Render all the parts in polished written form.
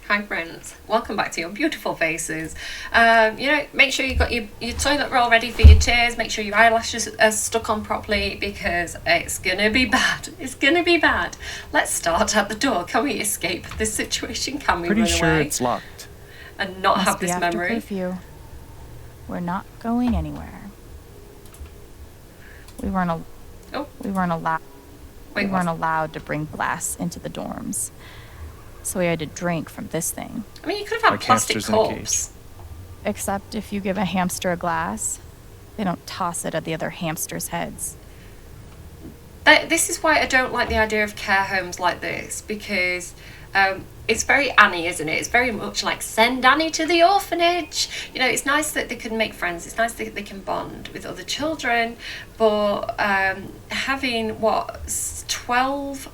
Hi friends, welcome back to your beautiful faces. Make sure you've got your toilet roll ready for your tears. Make sure your eyelashes are stuck on properly because it's gonna be bad. It's gonna be bad. Let's start at the door. Can we escape this situation? Can we Pretty run sure away it's locked. and not Must have be this after memory? curfew. We're not going anywhere. We weren't allowed to bring glass into the dorms. So we had to drink from this thing. I mean, you could have had Like plastic hamsters in a corpse. Except if you give a hamster a glass, they don't toss it at the other hamsters' heads. This is why I don't like the idea of care homes like this, because it's very Annie, isn't it? It's very much like send Annie to the orphanage. You know, it's nice that they can make friends. It's nice that they can bond with other children, but having 12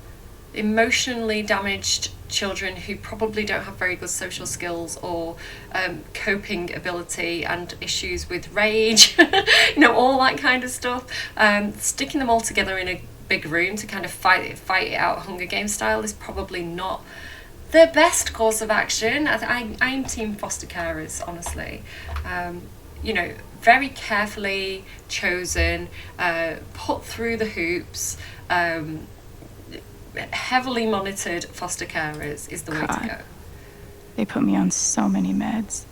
emotionally damaged children who probably don't have very good social skills or coping ability and issues with rage, all that kind of stuff, sticking them all together in a big room to kind of fight it out Hunger Games style is probably not the best course of action. I'm team foster carers, honestly. Very carefully chosen, put through the hoops, heavily monitored foster carers is the way to go. They put me on so many meds.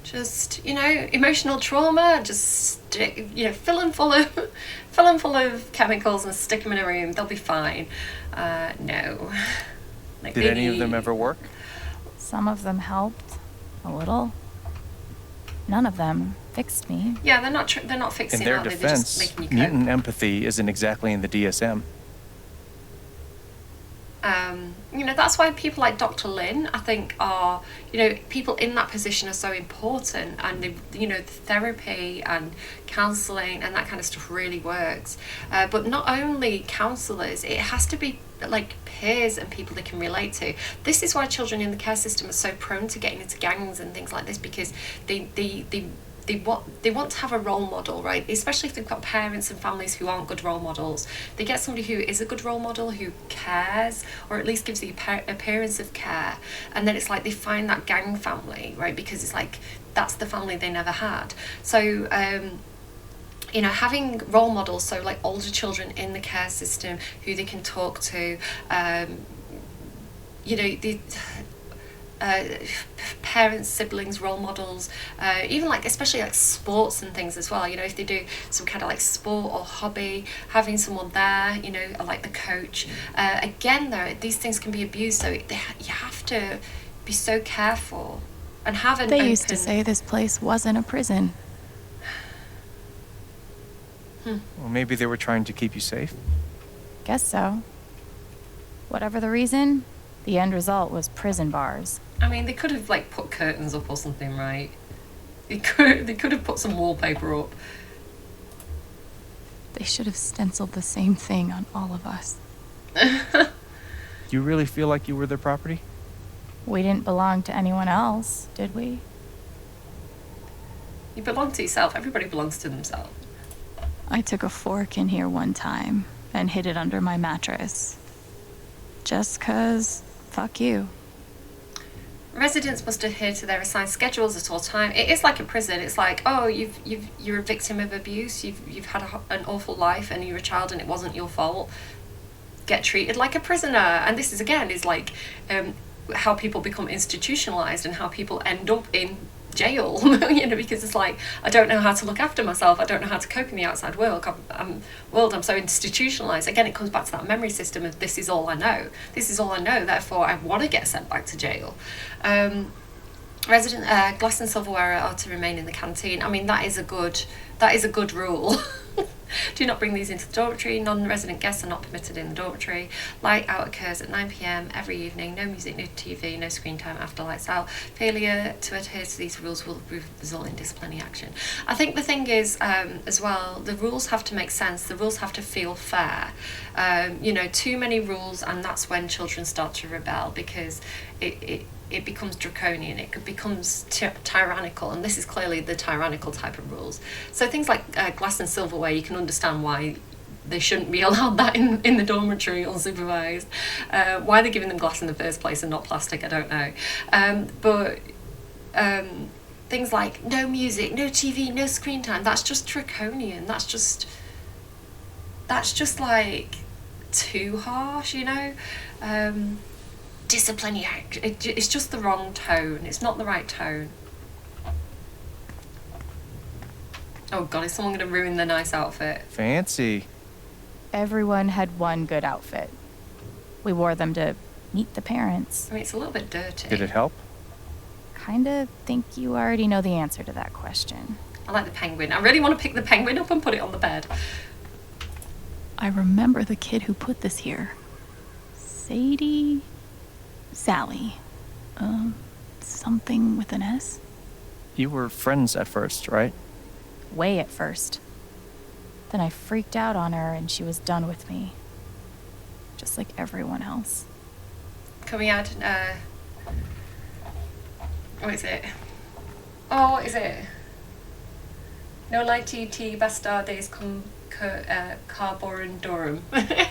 Just, emotional trauma, just fill them full of chemicals and stick them in a room. They'll be fine. No. Did any of them ever work? Some of them helped a little. None of them fixed me. Yeah, they're not fixing. In their They're just defense, making you cope. mutant empathy isn't exactly in the DSM. That's why people like Dr. Lynn, I think, are, people in that position are so important, and the therapy and counselling and that kind of stuff really works. But not only counsellors, it has to be like peers and people they can relate to. This is why children in the care system are so prone to getting into gangs and things like this, because they want to have a role model, right? Especially if they've got parents and families who aren't good role models. They get somebody who is a good role model, who cares, or at least gives the appearance of care. And then it's like they find that gang family, right? Because it's like, that's the family they never had. So, having role models, so like older children in the care system who they can talk to, parents, siblings, role models, even especially sports and things as well. If they do some kind of sport or hobby, having someone there, like the coach. Again, though, these things can be abused, so you have to be so careful and have an They used to say this place wasn't a prison. Well, maybe they were trying to keep you safe. Guess so. Whatever the reason, the end result was prison bars. I mean, they could have put curtains up or something, right? They could have put some wallpaper up. They should have stenciled the same thing on all of us. You really feel like you were their property? We didn't belong to anyone else, did we? You belong to yourself. Everybody belongs to themselves. I took a fork in here one time and hid it under my mattress. Just 'cause, fuck you. Residents must adhere to their assigned schedules at all time. It is like a prison. It's like, oh, you're a victim of abuse. You've had an awful life, and you're a child, and it wasn't your fault. Get treated like a prisoner. And this is how people become institutionalized and how people end up in jail. Because it's like, I don't know how to look after myself. I don't know how to cope in the outside world. I'm so institutionalized. Again, it comes back to that memory system of this is all I know. This is all I know. Therefore, I want to get sent back to jail. Resident glass and silverware are to remain in the canteen. I mean, that is a good rule. Do not bring these into the dormitory. Non-resident guests are not permitted in the dormitory. Light out occurs at 9 p.m. every evening. No music, no TV, no screen time after lights out. Failure to adhere to these rules will result in disciplinary action. I think the thing is, as well, the rules have to make sense. The rules have to feel fair. Too many rules, and that's when children start to rebel, because it becomes draconian, it becomes tyrannical, and this is clearly the tyrannical type of rules. So things like glass and silverware, you can understand why they shouldn't be allowed that in the dormitory unsupervised. Why they're giving them glass in the first place and not plastic, I don't know. But things like no music, no TV, no screen time, that's just draconian. That's just like too harsh, you know. Discipline, yeah, it's just the wrong tone. It's not the right tone. Oh god, is someone going to ruin the nice outfit? Fancy. Everyone had one good outfit. We wore them to meet the parents. I mean, it's a little bit dirty. Did it help? Kinda think you already know the answer to that question. I like the penguin. I really want to pick the penguin up and put it on the bed. I remember the kid who put this here. Sadie? Sally. Something with an S? You were friends at first, right? Way at first. Then I freaked out on her and she was done with me. Just like everyone else. Can we add, what is it? Oh, what is it? No lighty tea bastardes cum carborundorum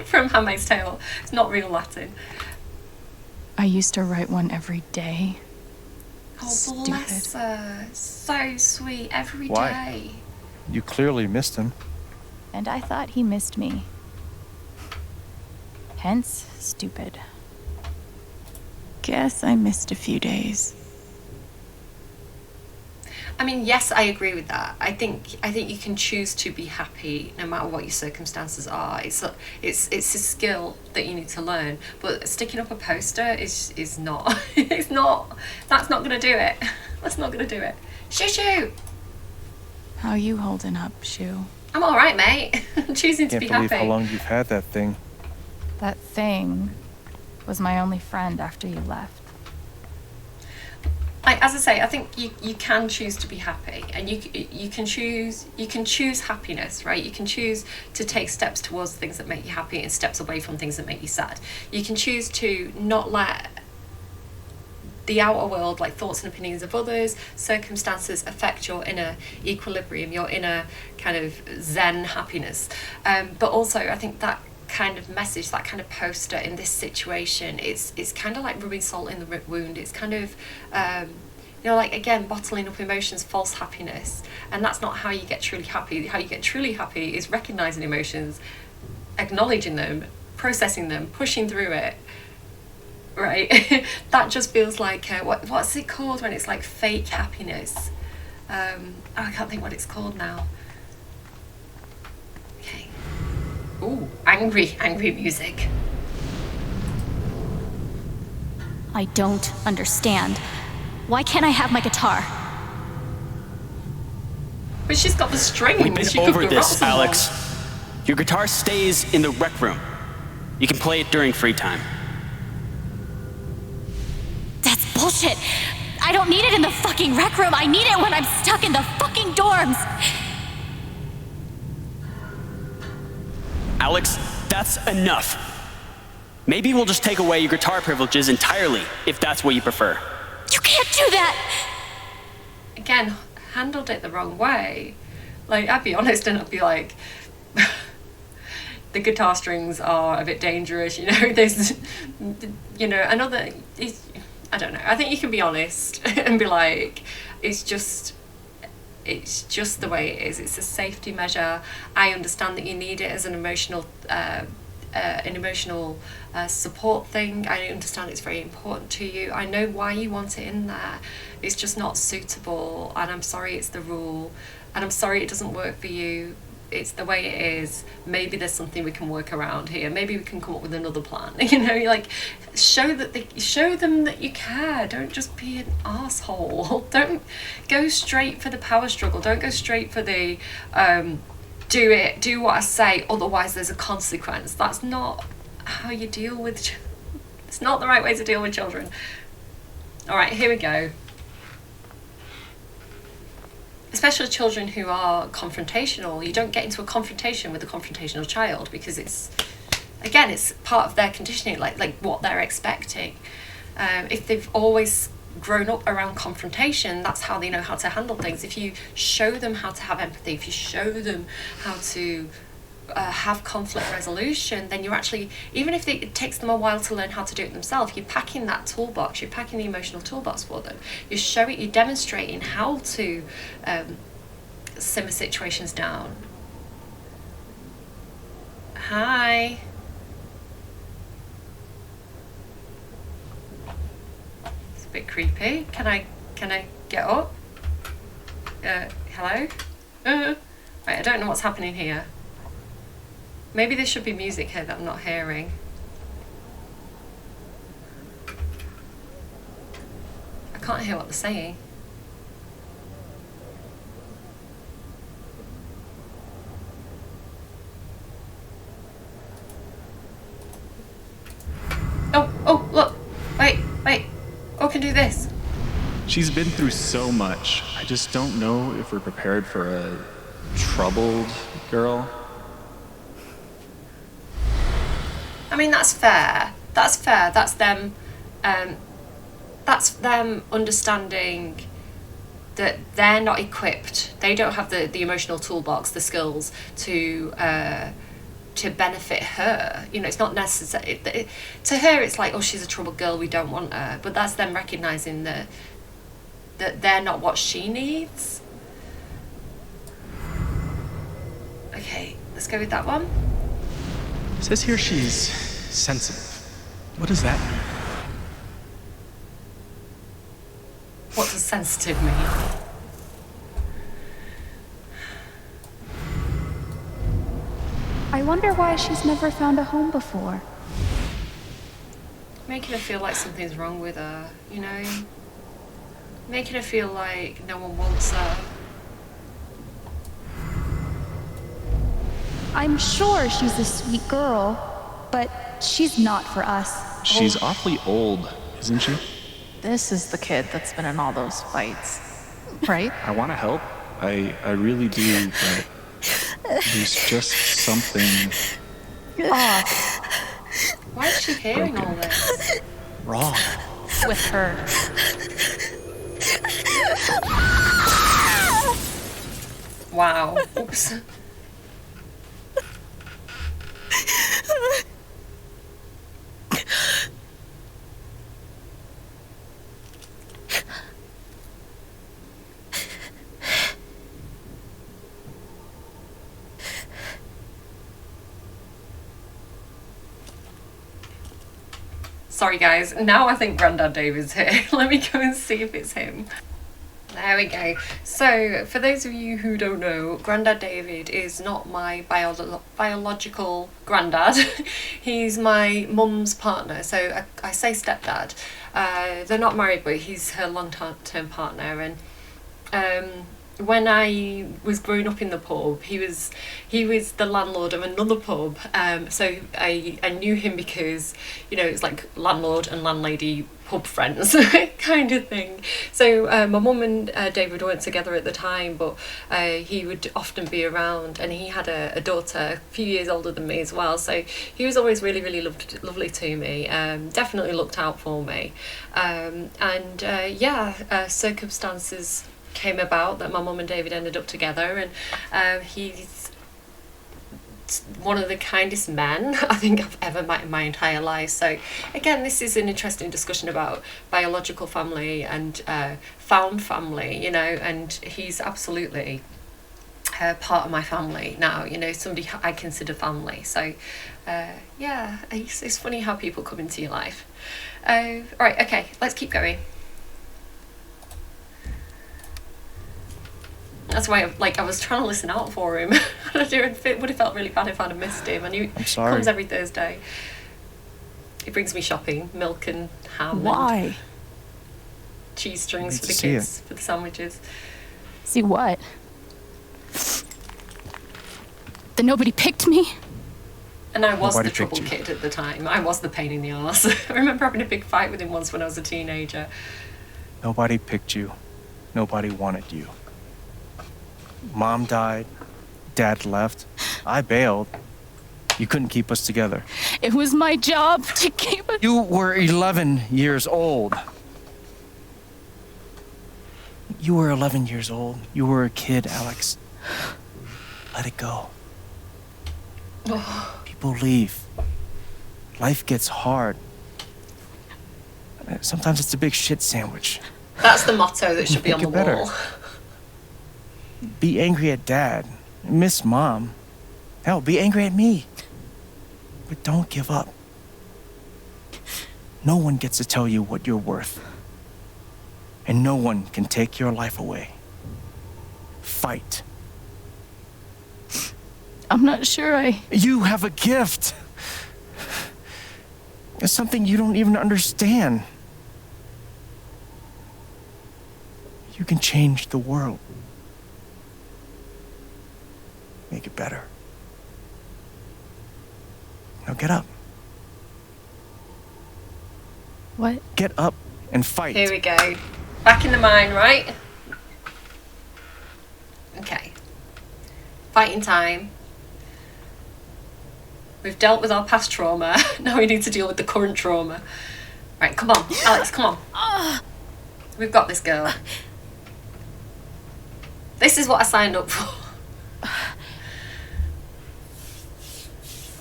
from Handmaid's Tale. It's not real Latin. I used to write one every day. Oh, Stupid. bless her. So sweet, every day. Why? You clearly missed him. And I thought he missed me. Hence, stupid. Guess I missed a few days. I mean, yes, I agree with that. I think you can choose to be happy no matter what your circumstances are. It's a skill that you need to learn. But sticking up a poster is not. It's not. That's not going to do it. That's not going to do it. Shoo. How you holding up, Shu? I'm all right, mate. I'm choosing to Can't be believe happy. how long you've had that thing. That thing was my only friend after you left. As I say, I think you can choose to be happy, and you can choose happiness, right? You can choose to take steps towards things that make you happy and steps away from things that make you sad. You can choose to not let the outer world, like thoughts and opinions of others, circumstances, affect your inner equilibrium, your inner kind of zen happiness. But also, I think that kind of message, that kind of poster in this situation, it's kind of like rubbing salt in the wound. It's kind of like, again, bottling up emotions, false happiness, and that's not how you get truly happy. How you get truly happy is recognizing emotions, acknowledging them, processing them, pushing through it, right? That just feels like what's it called when it's like fake happiness? I can't think what it's called now. Okay. Ooh, angry music. I don't understand. Why can't I have my guitar? But she's got the strings. We've been She could over go this, rock Alex. someone. Your guitar stays in the rec room. You can play it during free time. That's bullshit. I don't need it in the fucking rec room. I need it when I'm stuck in the fucking dorms. Alex, that's enough. Maybe we'll just take away your guitar privileges entirely, if that's what you prefer. You can't do that. Again, handled it the wrong way. Like, I'd be honest and I'd be like, the guitar strings are a bit dangerous, you know, there's, another, I don't know, I think you can be honest and be like, it's just the way it is. It's a safety measure. I understand that you need it as an emotional support thing. I understand it's very important to you. I know why you want it in there. It's just not suitable, and I'm sorry it's the rule, and I'm sorry it doesn't work for you. It's the way it is. Maybe there's something we can work around here. Maybe we can come up with another plan. Like, show them that you care. Don't just be an asshole. Don't go straight for the power struggle. Don't go straight for the do what I say, otherwise there's a consequence. That's not how you deal with it's not the right way to deal with children. All right, here we go. Especially children who are confrontational. You don't get into a confrontation with a confrontational child because it's part of their conditioning, like what they're expecting. If they've always grown up around confrontation, that's how they know how to handle things. If you show them how to have empathy, if you show them how to have conflict resolution, then you're actually, even if it takes them a while to learn how to do it themselves, you're packing that toolbox, you're packing the emotional toolbox for them. You're demonstrating how to simmer situations down. Hi. It's a bit creepy. Can I get up? Hello? Right, I don't know what's happening here. Maybe there should be music here that I'm not hearing. I can't hear what they're saying. Oh, look. Wait. Oh, I can do this. She's been through so much. I just don't know if we're prepared for a troubled girl. I mean, that's fair. That's fair. That's them understanding that they're not equipped. They don't have the emotional toolbox, the skills to benefit her. You know, it's not necessary. To her, it's like, oh, she's a troubled girl, we don't want her. But that's them recognizing that they're not what she needs. Okay, let's go with that one. It says here she's sensitive. What does that mean? What does sensitive mean? I wonder why she's never found a home before. Making her feel like something's wrong with her, you know? Making her feel like no one wants her. I'm sure she's a sweet girl, but she's not for us. She's awfully old, isn't she? This is the kid that's been in all those fights, right? I want to help. I really do, but there's just something Off Why is she hearing all this? wrong. with her. Wow. Oops. Sorry guys, now I think Grandad David's here. Let me go and see if it's him. There we go. So, for those of you who don't know, Grandad David is not my biological granddad. He's my mum's partner. So, I say stepdad. They're not married, but he's her long-term partner. And when I was growing up in the pub, he was the landlord of another pub. So I knew him because, you know, it's like landlord and landlady pub friends kind of thing. So my mum and David weren't together at the time, but he would often be around, and he had a daughter a few years older than me as well. So he was always really, really lovely to me. Definitely looked out for me. Circumstances came about that my mum and David ended up together, and he's one of the kindest men I think I've ever met in my entire life. So again, this is an interesting discussion about biological family and found family, you know, and he's absolutely part of my family now, you know, somebody I consider family. So it's funny how people come into your life. Right, okay, let's keep going. That's why I was trying to listen out for him. It would have felt really bad if I'd have missed him. And he comes every Thursday. He brings me shopping, milk and ham. Why? And cheese strings for the kids, for the sandwiches. See what? That nobody picked me? And I was Nobody the trouble picked you. kid at the time. I was the pain in the arse. I remember having a big fight with him once when I was a teenager. Nobody picked you. Nobody wanted you. Mom died. Dad left. I bailed. You couldn't keep us together. It was my job to keep us. You were 11 years old. You were 11 years old. You were a kid, Alex. Let it go. People leave. Life gets hard. Sometimes it's a big shit sandwich. That's the motto that should be on Make the it better. wall. Be angry at Dad. Miss Mom. Hell, be angry at me. But don't give up. No one gets to tell you what you're worth. And no one can take your life away. Fight. I'm not sure You have a gift. It's something you don't even understand. You can change the world. Make it better. Now get up. What? Get up and fight. Here we go. Back in the mine, right? Okay. Fighting time. We've dealt with our past trauma. Now we need to deal with the current trauma. Right, come on. Alex, come on. We've got this, girl. This is what I signed up for.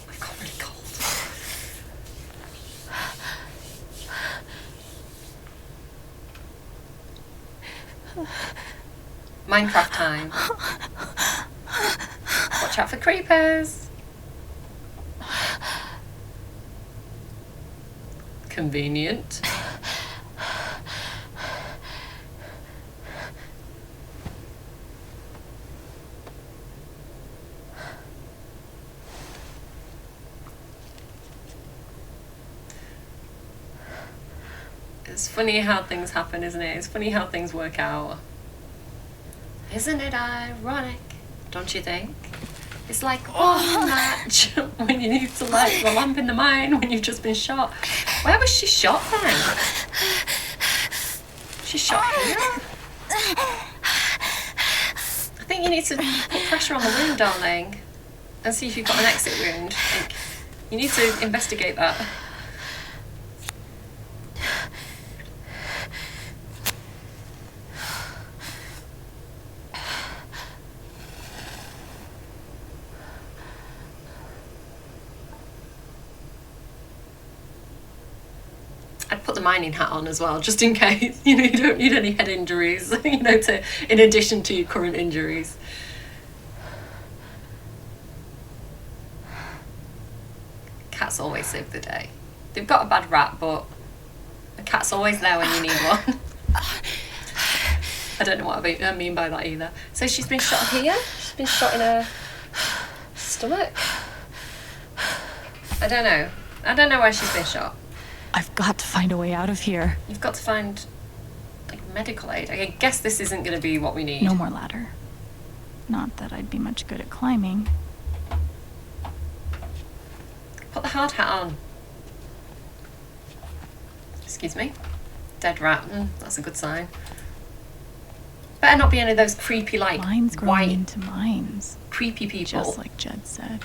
I've got really cold. Minecraft time. Watch out for creepers. Convenient. It's funny how things happen, isn't it? It's funny how things work out. Isn't it ironic? Don't you think? It's like one match when you need to light the lamp in the mine when you've just been shot. Where was she shot then? She shot here? I think you need to put pressure on the wound, darling, and see if you've got an exit wound. Like, you need to investigate that. I'd put the mining hat on as well, just in case. You know, you don't need any head injuries, you know, in addition to your current injuries. Cats always save the day. They've got a bad rap, but a cat's always there when you need one. I don't know what I mean by that either. So she's been shot here. She's been shot in her stomach. I don't know. I don't know where she's been shot. I've got to find a way out of here. You've got to find, like, medical aid. I guess this isn't going to be what we need. No more ladder. Not that I'd be much good at climbing. Put the hard hat on. Excuse me. Dead rat. That's a good sign. Better not be any of those creepy, like, Lines growing white, into mines, creepy people. just like Jed said.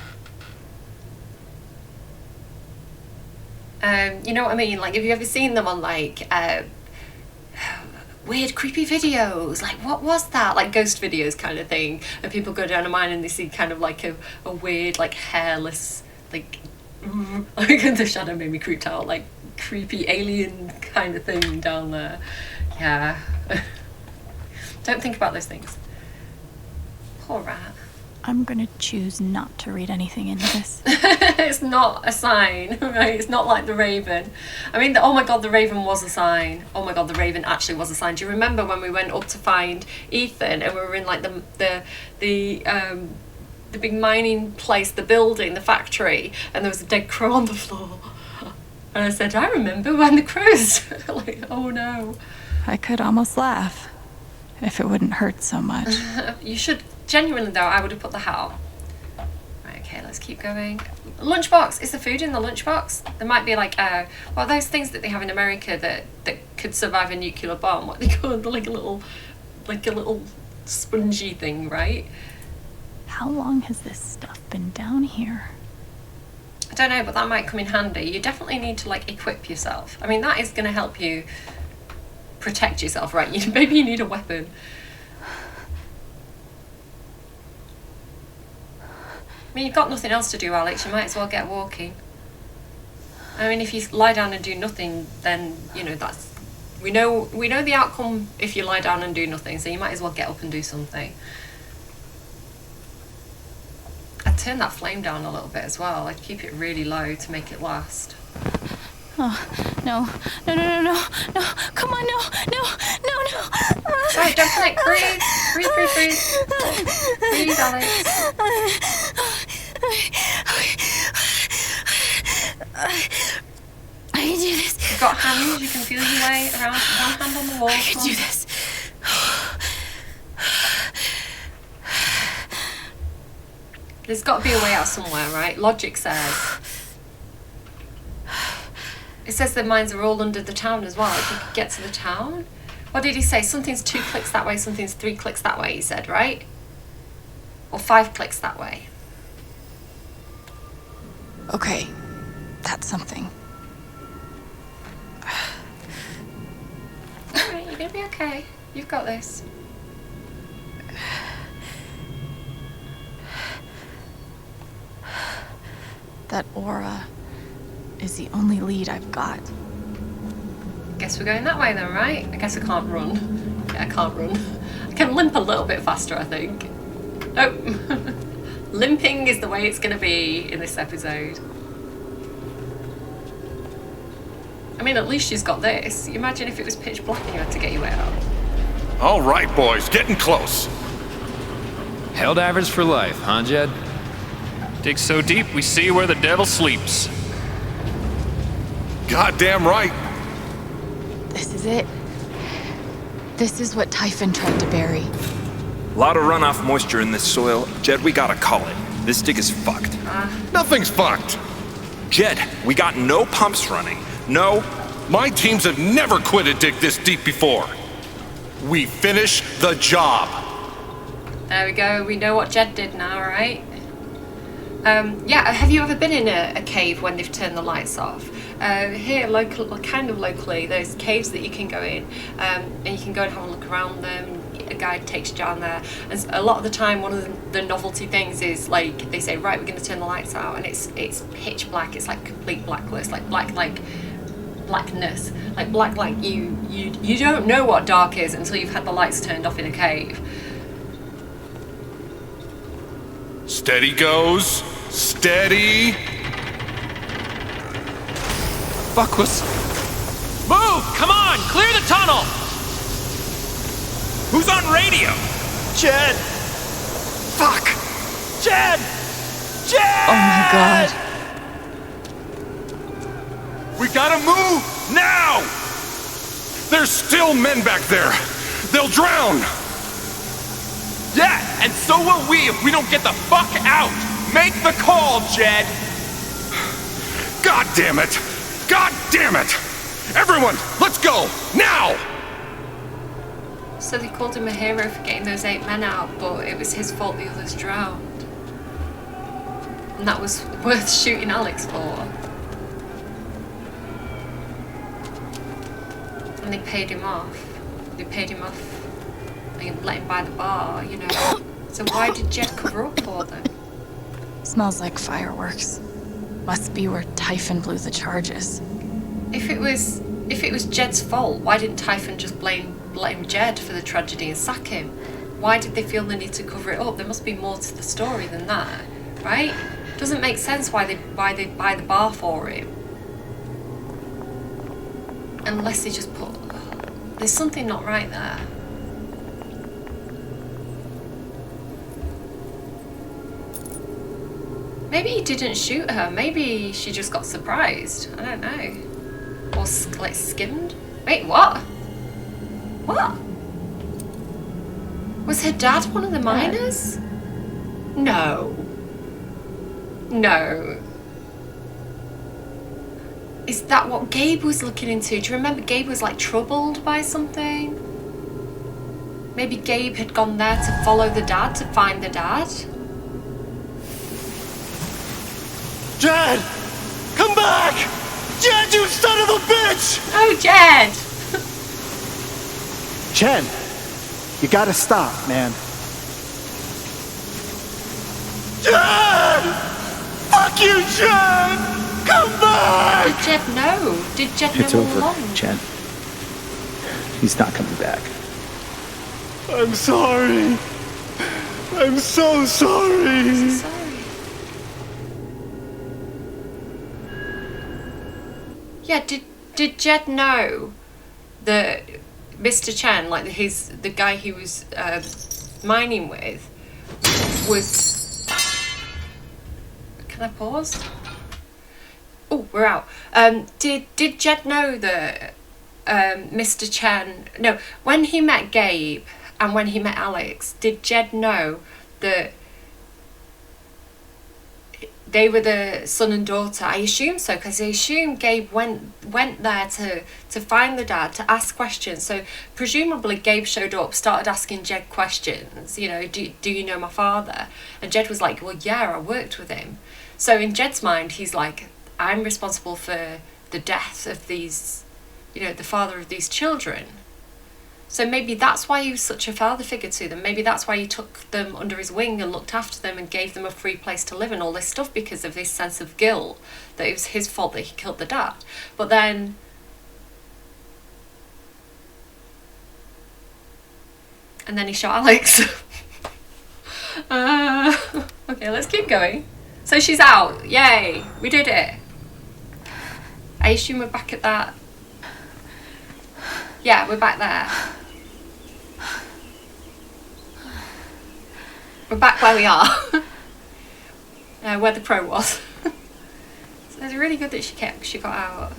You know what I mean? Like, have you ever seen them on, like, weird, creepy videos? Like, what was that? Like, ghost videos kind of thing. And people go down a mine and they see kind of, like, a weird, like, hairless, like, like, the shadow made me creeped out. Like, creepy alien kind of thing down there. Yeah. Don't think about those things. Poor rat. I'm gonna choose not to read anything into this. It's not a sign, right? It's not like the Raven. I mean, oh my god, the Raven was a sign. Oh my god, the Raven actually was a sign. Do you remember when we went up to find Ethan and we were in like the big mining place, the building, the factory, and there was a dead crow on the floor? And I said, I remember when the crows. Like, oh no. I could almost laugh if it wouldn't hurt so much. You should. Genuinely though, I would have put the hat on. Right, okay, let's keep going. Lunchbox. Is the food in the lunchbox? There might be like what are those things that they have in America that could survive a nuclear bomb? What they call like a little spongy thing, right? How long has this stuff been down here? I don't know, but that might come in handy. You definitely need to like equip yourself. I mean, that is going to help you protect yourself, right? Maybe you need a weapon. mean, you've got nothing else to do, Alex. You might as well get walking. I mean, if you lie down and do nothing, then, you know, that's... We know the outcome if you lie down and do nothing, so you might as well get up and do something. I'd turn that flame down a little bit as well. I'd keep it really low to make it last. Oh, no. Come on, no. Sorry, don't panic. Breathe. Breathe. Breathe, Alex. I can do this. You've got hands. You can feel your way around. One hand on the wall. I can do this. There's got to be a way out somewhere, right? Logic says. It says the mines are all under the town as well. If you could get to the town. What did he say? Something's 2 clicks that way, something's 3 clicks that way, he said, right? Or 5 clicks that way. Okay, that's something. Alright, you're gonna be okay. You've got this. That aura is the only lead I've got. Guess we're going that way then, right? I guess I can't run. Yeah, I can't run. I can limp a little bit faster, I think. Oh. Limping is the way it's gonna be in this episode. I mean, at least she's got this. Imagine if it was pitch black and you had to get your way out. All right, boys, getting close. Helldivers for life, huh, Jed? Dig so deep, we see where the devil sleeps. Goddamn right. This is it. This is what Typhon tried to bury. Lot of runoff moisture in this soil. Jed, we gotta call it. This dig is fucked. Nothing's fucked. Jed, we got no pumps running. No. My teams have never quit a dig this deep before. We finish the job. There we go. We know what Jed did now, right? Yeah, have you ever been in a cave when they've turned the lights off? Here, kind of locally, there's caves that you can go in, and you can go and have a look around them. A guide takes you down there, and a lot of the time, one of the novelty things is like they say, right, we're going to turn the lights out, and it's pitch black. It's like complete blackness, like blackness, like black, like you don't know what dark is until you've had the lights turned off in a cave. Steady goes. Steady. Fuck was... Move! Come on! Clear the tunnel! Who's on radio? Jed! Fuck! Jed! Jed! Oh my god. We gotta move now. There's still men back there. They'll drown. Yeah, and so will we if we don't get the fuck out! Make the call, Jed! God damn it! God damn it! Everyone, let's go! Now! So they called him a hero for getting those 8 men out, but it was his fault the others drowned. And that was worth shooting Alex for. And they paid him off. They paid him off and let him buy the bar, you know. So why did Jed cover up for them? Smells like fireworks. Must be where Typhon blew the charges. If it was Jed's fault, why didn't Typhon just blame Jed for the tragedy and sack him? Why did they feel the need to cover it up? There must be more to the story than that, right? Doesn't make sense why they buy the bar for him. Unless they just put... There's something not right there. Maybe he didn't shoot her. Maybe she just got surprised. I don't know. Or like skimmed. Wait, what? What? Was her dad one of the miners? No. No. Is that what Gabe was looking into? Do you remember Gabe was like troubled by something? Maybe Gabe had gone there to follow the dad, to find the dad? Jed! Come back! Jed, you son of a bitch! Oh, Jed! Chen, you gotta stop, man. Jed! Fuck you, Jed! Come back! Did Jed know? Did Jed know It's all over, along? Jen. He's not coming back. I'm sorry. I'm so sorry. Sorry. Yeah, did Jed know that Mr. Chen, like the guy he was mining with, was... Can I pause? Oh, we're out. Did Jed know that Mr. Chen... No, when he met Gabe and when he met Alex, did Jed know that they were the son and daughter? I assume so, because I assume Gabe went there to find the dad, to ask questions. So presumably Gabe showed up, started asking Jed questions, you know, do you know my father? And Jed was like, well, yeah, I worked with him. So in Jed's mind, he's like, I'm responsible for the death of these, you know, the father of these children. So maybe that's why he was such a father figure to them. Maybe that's why he took them under his wing and looked after them and gave them a free place to live and all this stuff, because of this sense of guilt that it was his fault that he killed the dad. But then... And then he shot Alex. Okay, let's keep going. So she's out. Yay. We did it. I assume we're back at that. Yeah, we're back there. We're back where we are. Where the crow was. So it's really good that she got out.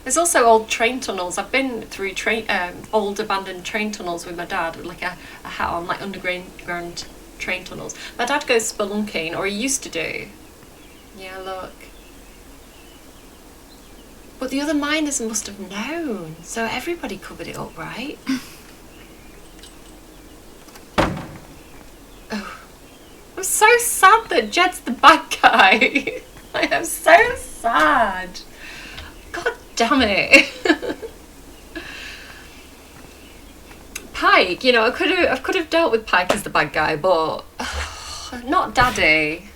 There's also old train tunnels. I've been through old abandoned train tunnels with my dad, with like a hat on, like underground train tunnels. My dad goes spelunking, or he used to do. Yeah, look. But the other miners must have known, so everybody covered it up, right? Oh. I'm so sad that Jed's the bad guy. I am so sad. God damn it. Pike, you know, I could have dealt with Pike as the bad guy, but not Daddy.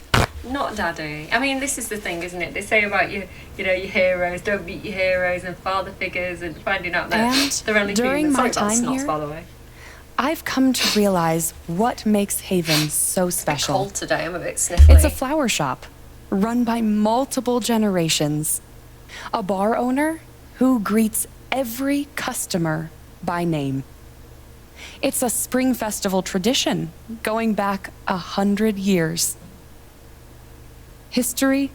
Not Daddy. I mean, this is the thing, isn't it? They say about your heroes, don't meet your heroes, and father figures, and finding out that they're only during human. my Sorry, time that's here, by the way. I've come to realize what makes Haven so It's special. cold today. I'm a bit sniffly. It's a flower shop run by multiple generations. A bar owner who greets every customer by name. It's a spring festival tradition going back 100 years. History,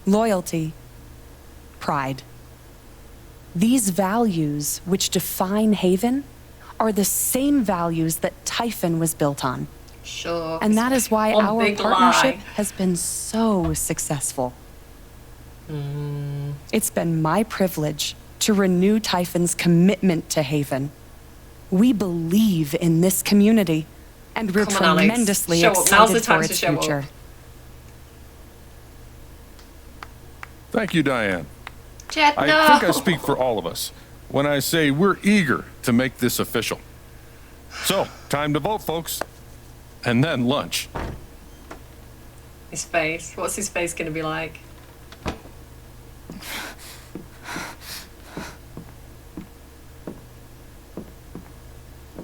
loyalty, pride. These values which define Haven are the same values that Typhon was built on. Sure. And that is why One our big partnership lie. has been so successful. It's been my privilege to renew Typhon's commitment to Haven. We believe in this community, and we're Come on, Alex. tremendously Show up. Now's the excited time for to its show up. future. Thank you, Diane. Jed, I no. think I speak for all of us when I say we're eager to make this official. So, time to vote, folks. And then lunch. His face. What's his face going to be like?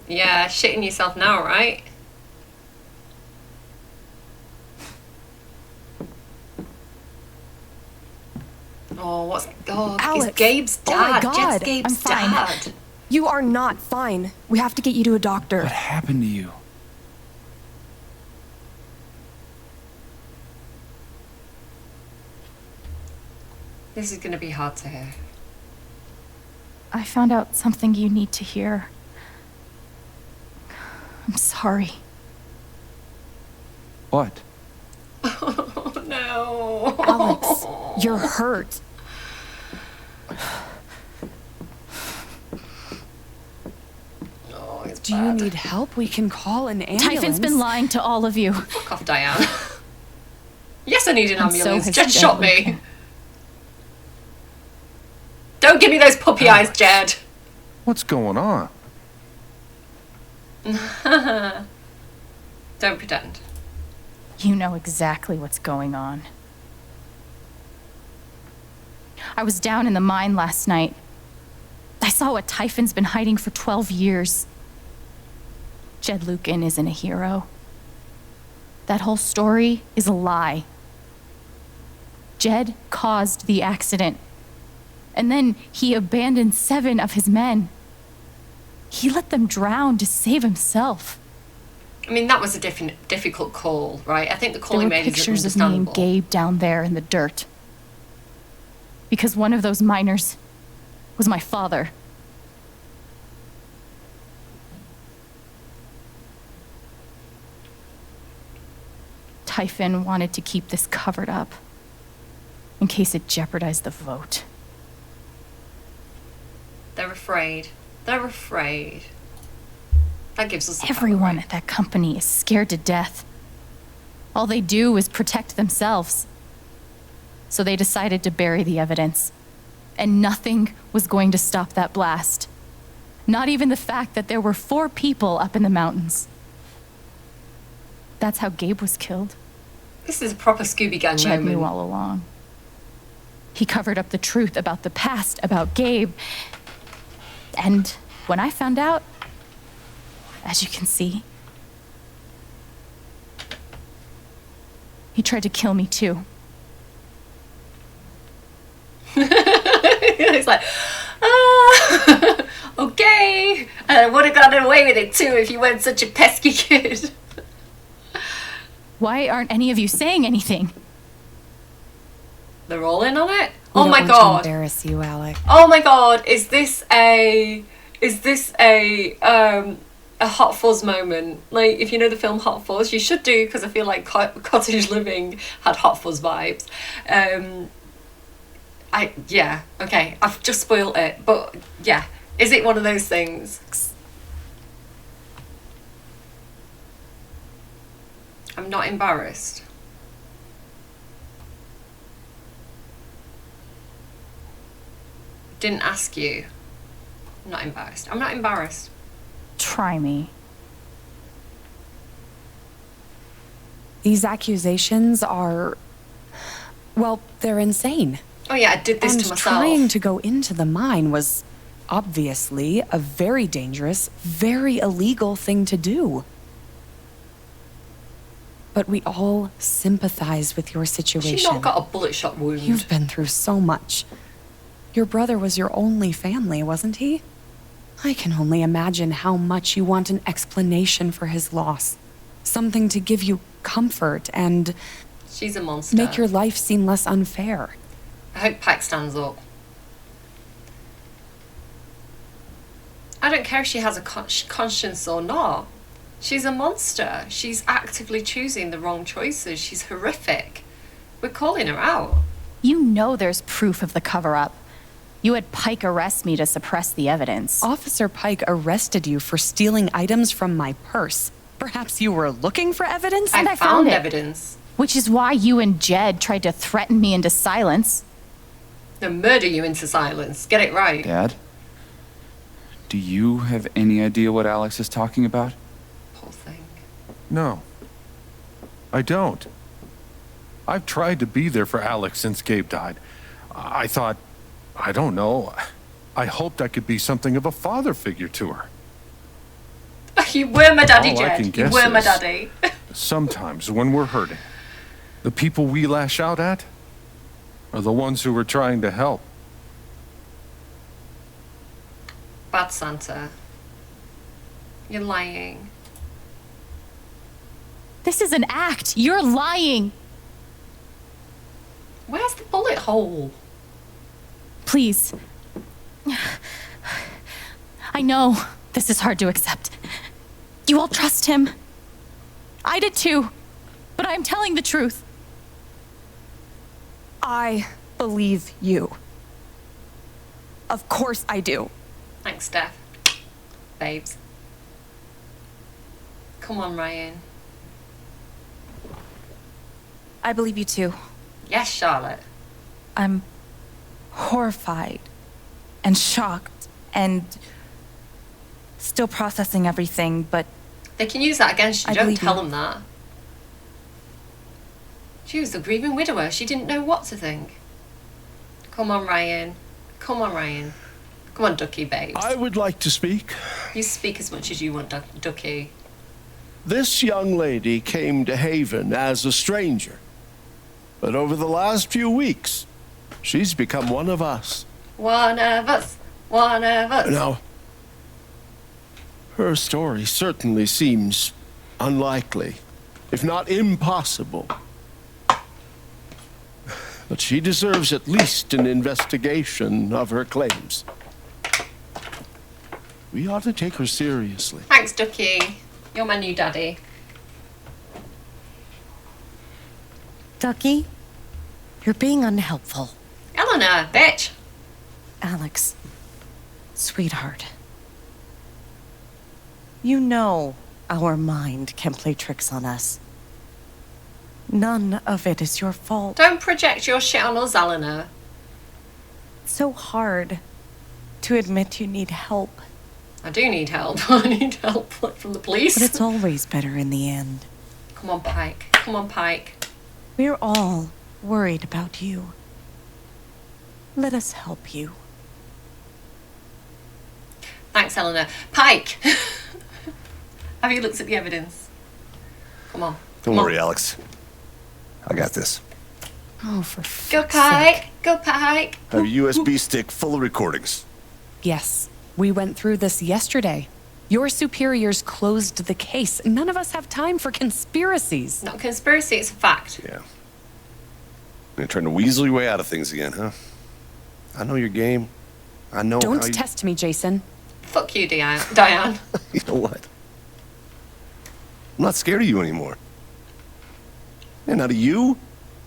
Yeah, shitting yourself now, right? Oh, Alex. it's Gabe's Oh my dad. God. Jed's Gabe's I'm fine. dad. You are not fine. We have to get you to a doctor. What happened to you? This is going to be hard to hear. I found out something you need to hear. I'm sorry. What? Oh, no. Alex, you're hurt. Oh, it's Do you bad. need help? We can call an ambulance. Typhon's been lying to all of you. Fuck off, Diane. Yes, I need an And so ambulance. has Jed shot Jed. me. Don't give me those puppy eyes, Jed. What's going on? Don't pretend. You know exactly what's going on. I was down in the mine last night. I saw what Typhon's been hiding for 12 years. Jed Lucan isn't a hero. That whole story is a lie. Jed caused the accident. And then he abandoned 7 of his men. He let them drown to save himself. I mean, that was a difficult call, right? I think the call There he were made is pictures of me and understandable. Gabe down there in the dirt. Because one of those miners was my father. Typhon wanted to keep this covered up in case it jeopardized the vote. They're afraid. They're afraid. That gives us the Everyone power, at that company is scared to death. All they do is protect themselves. So they decided to bury the evidence. And nothing was going to stop that blast. Not even the fact that there were 4 people up in the mountains. That's how Gabe was killed. This is a proper Scooby Gang Jed moment. knew all along. He covered up the truth about the past, about Gabe. And when I found out, as you can see, he tried to kill me too. It's like, okay. And I would have gotten away with it too if you weren't such a pesky kid. Why aren't any of you saying anything? They're all in on it? We Oh don't my want god. to embarrass you, Alec. Oh my god, is this a Hot Fuzz moment? Like, if you know the film Hot Fuzz, you should do, because I feel like Cottage Living had Hot Fuzz vibes. Yeah, okay, I've just spoiled it, but yeah, is it one of those things? I'm not embarrassed. Didn't ask you. I'm not embarrassed. I'm not embarrassed. Try me. These accusations are, well, they're insane. Oh yeah, I did this And to myself. trying to go into the mine was obviously a very dangerous, very illegal thing to do. But we all sympathize with your situation. She's not got a bullet shot wound. You've been through so much. Your brother was your only family, wasn't he? I can only imagine how much you want an explanation for his loss. Something to give you comfort and She's a monster. make your life seem less unfair. I hope Pac stands up. I don't care if she has a conscience or not. She's a monster. She's actively choosing the wrong choices. She's horrific. We're calling her out. You know there's proof of the cover-up. You had Pike arrest me to suppress the evidence. Officer Pike arrested you for stealing items from my purse. Perhaps you were looking for evidence? And I I found it. evidence. Which is why you and Jed tried to threaten me into silence. They'll murder you into silence. Get it right. Dad? Do you have any idea what Alex is talking about? Poor thing. No, I don't. I've tried to be there for Alex since Gabe died. I thought, I don't know, I hoped I could be something of a father figure to her. You were my daddy, All I can Jed. You guess were my is- daddy. Sometimes when we're hurting, the people we lash out at are the ones who are trying to help. Bad Santa. You're lying. This is an act. You're lying. Where's the bullet hole? Please. I know this is hard to accept. You all trust him. I did too. But I'm telling the truth. I believe you. Of course I do. Thanks, Steph. Babes. Come on, Ryan. I believe you too. Yes, Charlotte. I'm horrified and shocked and still processing everything, but They can use that against you. I Don't believe tell you. them that. She was the grieving widower. She didn't know what to think. Come on, Ryan. Come on, Ryan. Come on, Ducky, babes. I would like to speak. You speak as much as you want, Ducky. This young lady came to Haven as a stranger. But over the last few weeks, she's become one of us. One of us. One of us. Now, her story certainly seems unlikely, if not impossible. But she deserves at least an investigation of her claims. We ought to take her seriously. Thanks, Ducky. You're my new daddy. Ducky, you're being unhelpful. Eleanor, bitch. Alex, sweetheart. You know our mind can play tricks on us. None of it is your fault. Don't project your shit on us, Eleanor. It's so hard to admit you need help. I do need help. I need help from the police. But it's always better in the end. Come on, Pike. Come on, Pike. We're all worried about you. Let us help you. Thanks, Eleanor. Pike! Have you looked at the evidence? Come on. Don't worry, Alex. I got this. Oh, for Go, Pike! Go, Pike! I have a USB stick full of recordings. Yes, we went through this yesterday. Your superiors closed the case. None of us have time for conspiracies. Not conspiracy, it's a fact. Yeah. You're trying to weasel your way out of things again, huh? I know your game. I know Don't how you... test me, Jason. Fuck you, Diane. You know what? I'm not scared of you anymore. And not of you,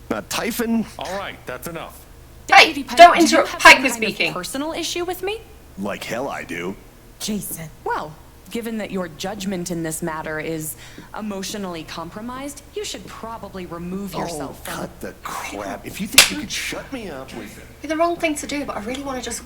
not Typhon. All right, that's enough. Hey, Deputy Pike, don't do you interrupt. have Pike some was kind of speaking. Personal issue with me? Like hell I do. Jason. Well, given that your judgment in this matter is emotionally compromised, you should probably remove yourself from... cut the crap. If you think you could shut me up with... It's the wrong thing to do, but I really want to just...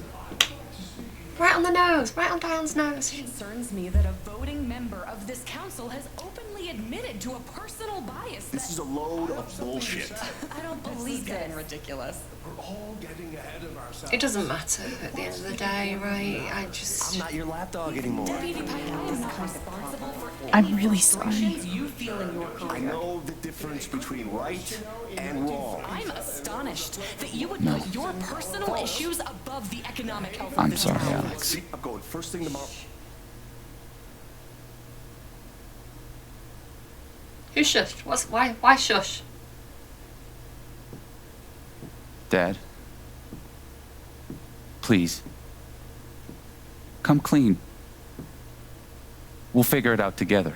Right on the nose. Right on Diane's nose. It concerns me that a voting member of this council has openly admitted to a personal bias. This is a load of bullshit. I don't believe it. Ridiculous. We're all getting ahead of ourselves. It doesn't matter at the end of the day, right? I'm not your lapdog anymore. Deputy Pike, I am not responsible for any I'm really sorry. frustrations you feel in your I career. know the difference between right and wrong. I'm astonished that you would put your personal issues above the economic health of I'm this sorry, town. Alex. I'm going first thing tomorrow. Who shushed? Why shush? Dad. Please. Come clean. We'll figure it out together.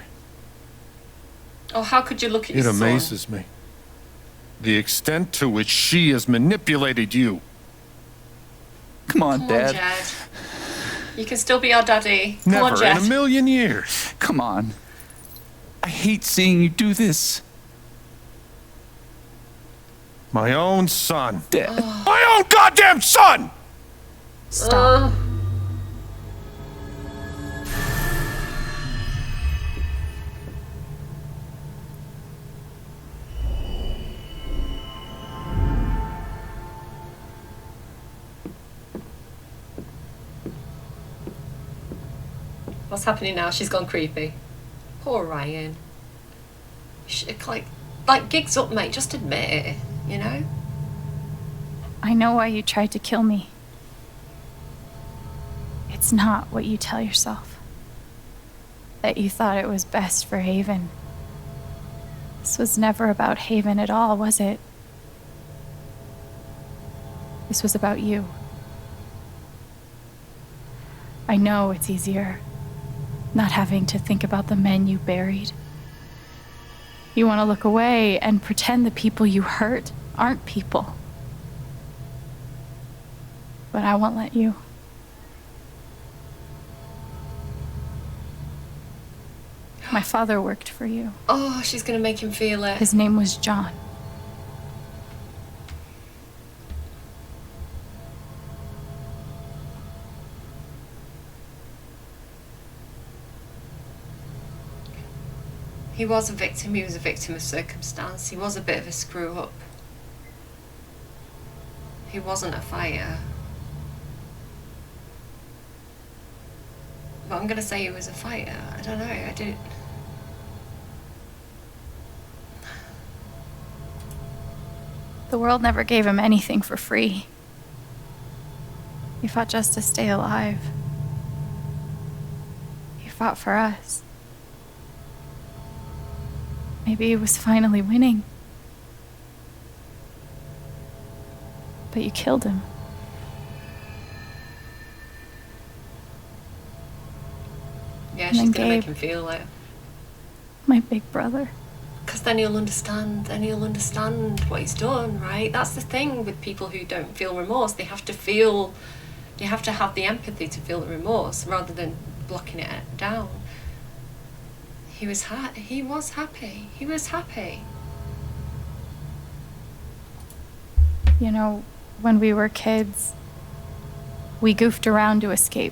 Oh, how could you look at It your son? amazes me. The extent to which she has manipulated you. Come on, Come Dad. on, Jed. You can still be our daddy. Come Never on, Jed. in a million years. Come on. I hate seeing you do this. My own son. Dad. My own goddamn son! Stop. What's happening now? She's gone creepy. Poor Ryan. Like, gigs up, mate. Just admit it, you know? I know why you tried to kill me. It's not what you tell yourself. That you thought it was best for Haven. This was never about Haven at all, was it? This was about you. I know it's easier not having to think about the men you buried. You want to look away and pretend the people you hurt aren't people. But I won't let you. My father worked for you. Oh, she's gonna make him feel it. His name was John. He was a victim. He was a victim of circumstance. He was a bit of a screw up. He wasn't a fighter. But I'm gonna say he was a fighter. I don't know. I didn't. The world never gave him anything for free. He fought just to stay alive. He fought for us. Maybe he was finally winning. But you killed him. Yeah, And she's then gonna make Gabe, him feel it. my big brother. Because then he'll understand. Then he'll understand what he's done, right? That's the thing with people who don't feel remorse. They have to feel. You have to have the empathy to feel the remorse rather than blocking it down. He was happy. He was happy. You know, when we were kids, we goofed around to escape.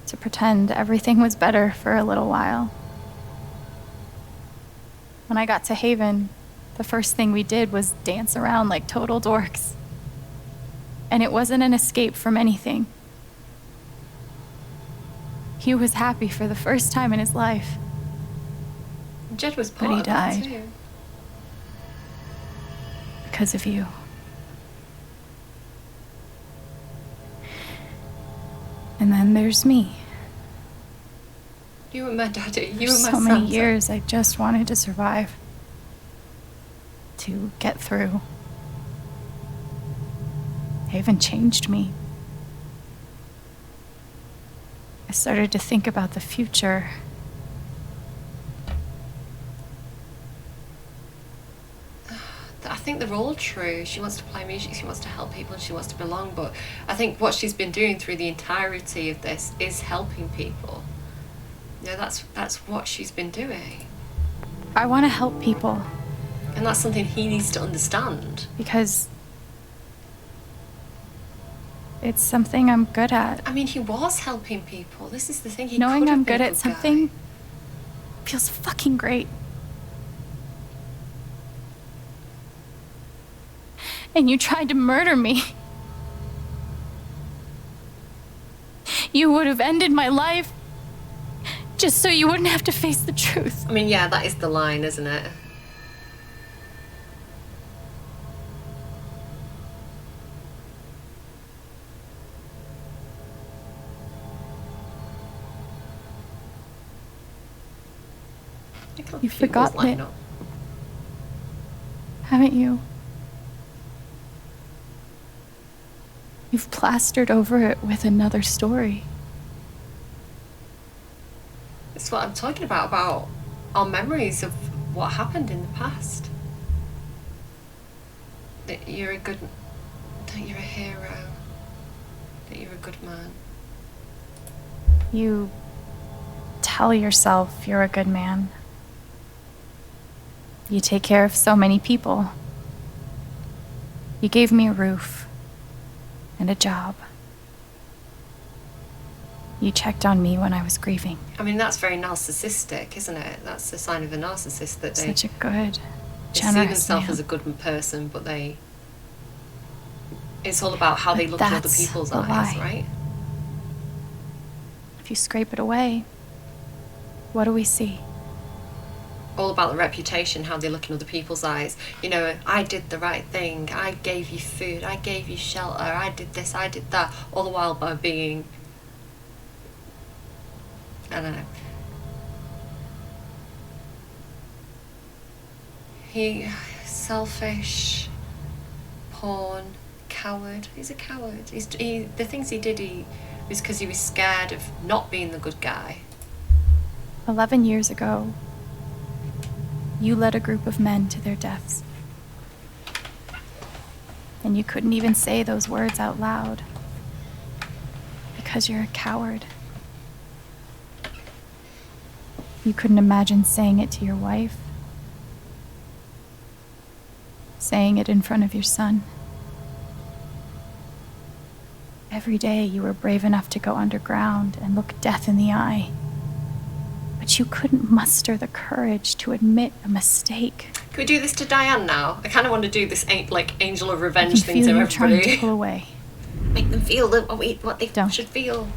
To pretend everything was better for a little while. When I got to Haven, the first thing we did was dance around like total dorks. And it wasn't an escape from anything. He was happy for the first time in his life. Jed was part But he of that died. too. Because of you. And then there's me. You were my daddy. You For were my so many Santa. years, I just wanted to survive. To get through. Haven changed me. I started to think about the future. I think they're all true. She wants to play music, she wants to help people, and she wants to belong. But I think what she's been doing through the entirety of this is helping people. Yeah, that's what she's been doing. I want to help people. And that's something he needs to understand. Because it's something I'm good at. I mean, he was helping people. This is the thing. He Knowing could have I'm been good a at something feels fucking great. And you tried to murder me. You would have ended my life just so you wouldn't have to face the truth. I mean, yeah, that is the line, isn't it? You've forgotten it, haven't you? You've plastered over it with another story. It's what I'm talking about our memories of what happened in the past. That you're a good, that you're a hero, that you're a good man. You tell yourself you're a good man. You take care of so many people. You gave me a roof and a job. You checked on me when I was grieving. I mean, that's very narcissistic, isn't it? That's the sign of a narcissist, that they Such a good, they see generous themselves man. as a good person, but it's all about how they look in other That's people's a eyes, lie. right? If you scrape it away, what do we see? All about the reputation, how they look in other people's eyes. You know, I did the right thing, I gave you food, I gave you shelter, I did this, I did that, all the while by being, I don't know. Selfish, porn, coward. He's a coward. The things he did, was because he was scared of not being the good guy. 11 years ago, you led a group of men to their deaths. And you couldn't even say those words out loud. Because you're a coward. You couldn't imagine saying it to your wife. Saying it in front of your son. Every day you were brave enough to go underground and look death in the eye. But but you couldn't muster the courage to admit a mistake. Can we do this to Diane now? I kind of want to do this like angel of I revenge can thing feel to you trying to everybody. pull away. Make them feel what they should feel.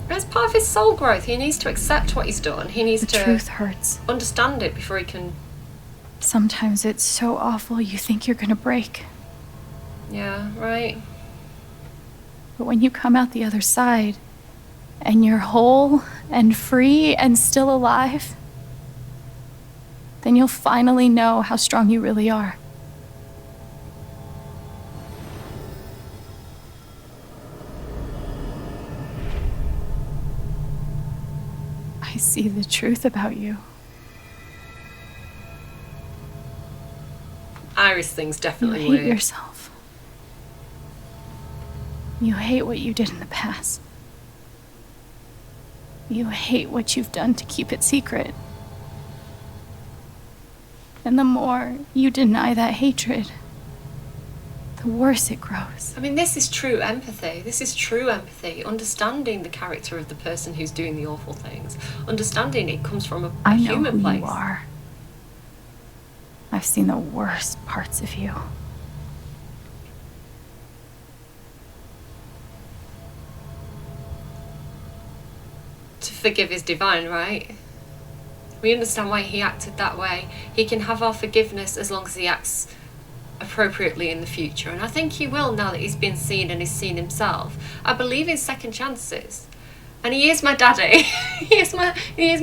As part of his soul growth, he needs to accept what he's done. He needs The to truth hurts. understand it before he can. Sometimes it's so awful you think you're gonna break. Yeah, right. But when you come out the other side, and you're whole and free and still alive, then you'll finally know how strong you really are. I see the truth about you. Iris thing's You definitely hate weird. yourself. You hate what you did in the past. You hate what you've done to keep it secret. And the more you deny that hatred, the worse it grows. I mean, this is true empathy. This is true empathy. Understanding the character of the person who's doing the awful things. Understanding it comes from a I know human who place. you are. I've seen the worst parts of you. To forgive is divine, right? We understand why he acted that way. He can have our forgiveness as long as he acts appropriately in the future. And I think he will now that he's been seen and he's seen himself. I believe in second chances. And he is my daddy. he is my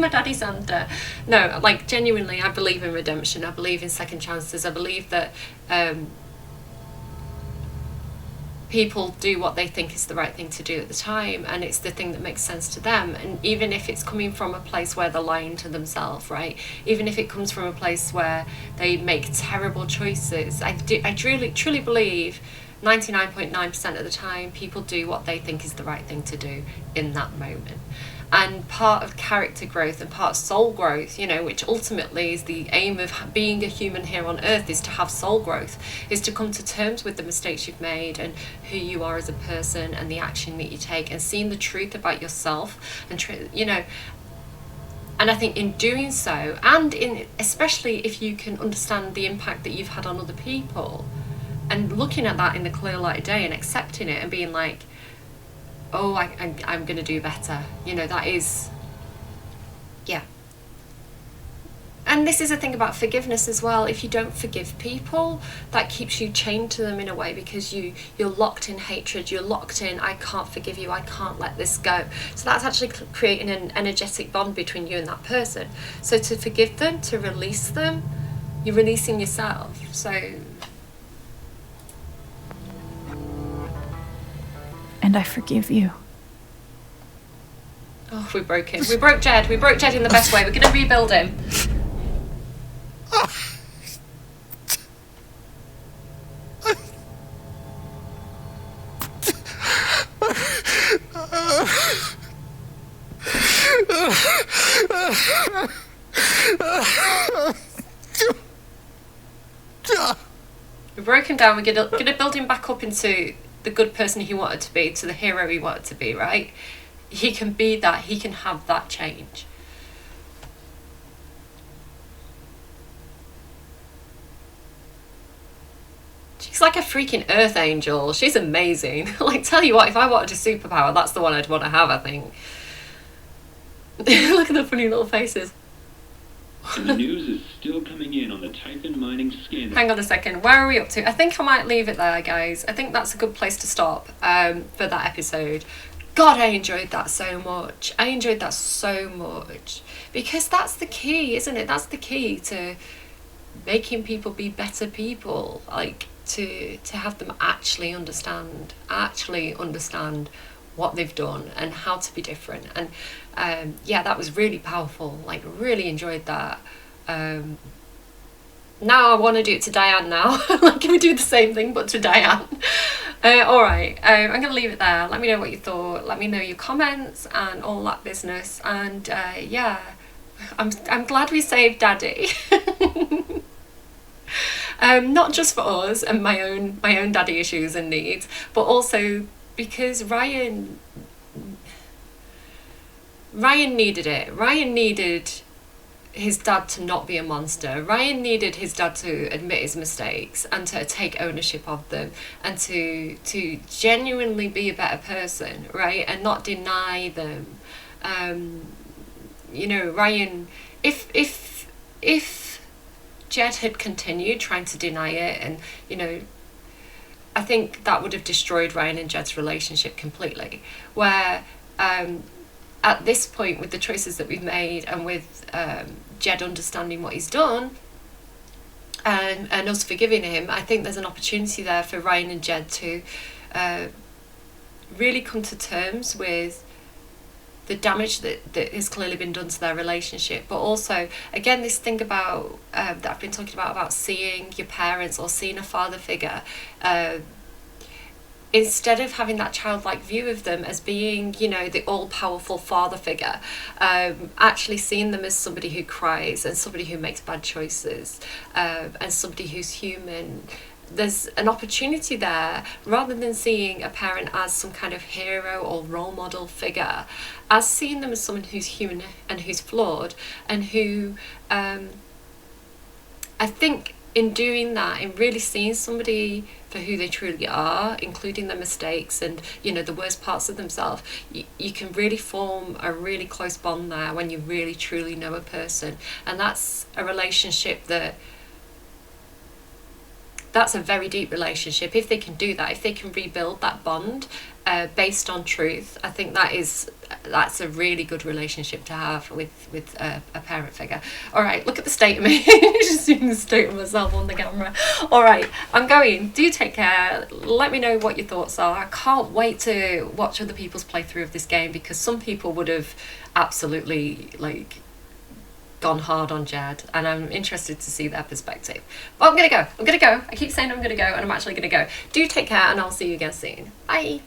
daddy Santa. No, like genuinely I believe in redemption. I believe in second chances. I believe that people do what they think is the right thing to do at the time, and it's the thing that makes sense to them. And even if it's coming from a place where they're lying to themselves, right? Even if it comes from a place where they make terrible choices, I truly believe 99.9% of the time people do what they think is the right thing to do in that moment. And part of character growth and part of soul growth, you know, which ultimately is the aim of being a human here on earth, is to have soul growth, is to come to terms with the mistakes you've made and who you are as a person and the action that you take, and seeing the truth about yourself and you know. And I think in doing so, and in especially if you can understand the impact that you've had on other people, and looking at that in the clear light of day and accepting it and being like, oh, I'm going to do better. You know, that is, yeah. And this is a thing about forgiveness as well. If you don't forgive people, that keeps you chained to them in a way, because you're locked in hatred. You're locked in, I can't forgive you. I can't let this go. So that's actually creating an energetic bond between you and that person. So to forgive them, to release them, you're releasing yourself. So... And I forgive you. Oh, we broke him. We broke Jed. We broke Jed in the best way. We're going to rebuild him. We broke him down. We're going to build him back up into the good person he wanted to be, to the hero he wanted to be, right? He can be that. He can have that change. She's like a freaking earth angel. She's amazing. Like, tell you what, if I wanted a superpower, that's the one I'd want to have, I think. Look at the funny little faces. And the news is still coming in on the Typhon mining scandal. Hang on a second, where are we up to? I think I might leave it there, guys. I think that's a good place to stop for that episode. God, I enjoyed that so much. I enjoyed that so much. Because that's the key, isn't it? That's the key to making people be better people. Like, to have them actually understand what they've done and how to be different. And yeah, that was really powerful. Like, really enjoyed that. Now I want to do it to Diane now. Like, can we do the same thing but to Diane? Alright, I'm going to leave it there. Let me know what you thought. Let me know your comments and all that business. And yeah, I'm glad we saved Daddy. Not just for us and my own daddy issues and needs, but also because Ryan Ryan needed it. Ryan needed his dad to not be a monster. Ryan needed his dad to admit his mistakes and to take ownership of them and to genuinely be a better person, right? And not deny them. You know, Ryan, if Jed had continued trying to deny it, and, you know, I think that would have destroyed Ryan and Jed's relationship completely. Where at this point, with the choices that we've made and with Jed understanding what he's done and us forgiving him, I think there's an opportunity there for Ryan and Jed to really come to terms with the damage that has clearly been done to their relationship. But also, again, this thing about that I've been talking about seeing your parents or seeing a father figure, instead of having that childlike view of them as being, you know, the all-powerful father figure, actually seeing them as somebody who cries and somebody who makes bad choices, and somebody who's human. There's an opportunity there, rather than seeing a parent as some kind of hero or role model figure, as seeing them as someone who's human and who's flawed, and who, I think in doing that, in really seeing somebody for who they truly are, including their mistakes and, you know, the worst parts of themselves, you can really form a really close bond there when you really truly know a person. And that's a relationship that's a very deep relationship. If they can do that, if they can rebuild that bond based on truth, I think that's a really good relationship to have with a parent figure. All right, look at the state of me. Just seeing the state of myself on the camera. All right, I'm going. Do take care. Let me know what your thoughts are. I can't wait to watch other people's playthrough of this game, because some people would have absolutely, like, gone hard on Jed, and I'm interested to see their perspective. But I'm gonna go. I keep saying I'm gonna go, and I'm actually gonna go. Do take care, and I'll see you again soon. Bye.